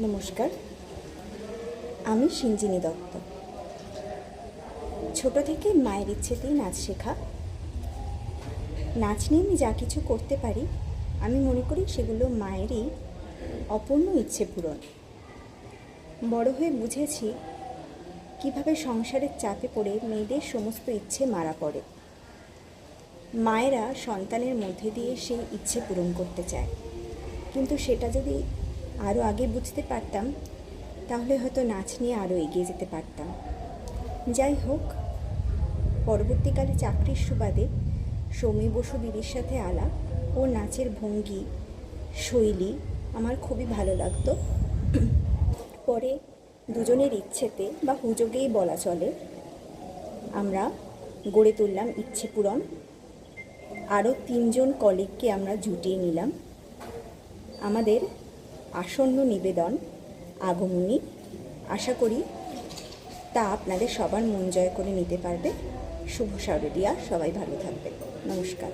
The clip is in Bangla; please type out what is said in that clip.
নমস্কার, আমি সিঞ্জিনী দত্ত। ছোট থেকে মায়ের ইচ্ছেতেই নাচ শেখা। নাচ নিয়ে আমি যা কিছু করতে পারি আমি মনে করি সেগুলো মায়েরই অপূর্ণ ইচ্ছে পূরণ। বড় হয়ে বুঝেছি কিভাবে সংসারের চাপে পড়ে মেয়েদের সমস্ত ইচ্ছে মারা পড়ে। মায়েরা সন্তানের মধ্যে দিয়ে সেই ইচ্ছে পূরণ করতে চায়, কিন্তু সেটা যদি আরও আগে বুঝতে পারতাম তাহলে হয়তো নাচ নিয়ে আরও এগিয়ে যেতে পারতাম। যাই হোক, পরবর্তীকালে চাকরির সুবাদে সৌমি বসু দিদির সাথে আলাপ ও নাচের ভঙ্গি শৈলী আমার খুবই ভালো লাগতো। পরে দুজনের ইচ্ছেতে বা হুযোগেই বলা চলে আমরা গড়ে তুললাম ইচ্ছে পূরণ। আরও 3 জন কলিগকে আমরা জুটিয়ে নিলাম। আমাদের আসন্ন নিবেদন আগমনী, আশা করি তা আপনাদের সবার মন জয় করে নিতে পারবে। শুভ শারদিয়া, সবাই ভালো থাকবে। নমস্কার।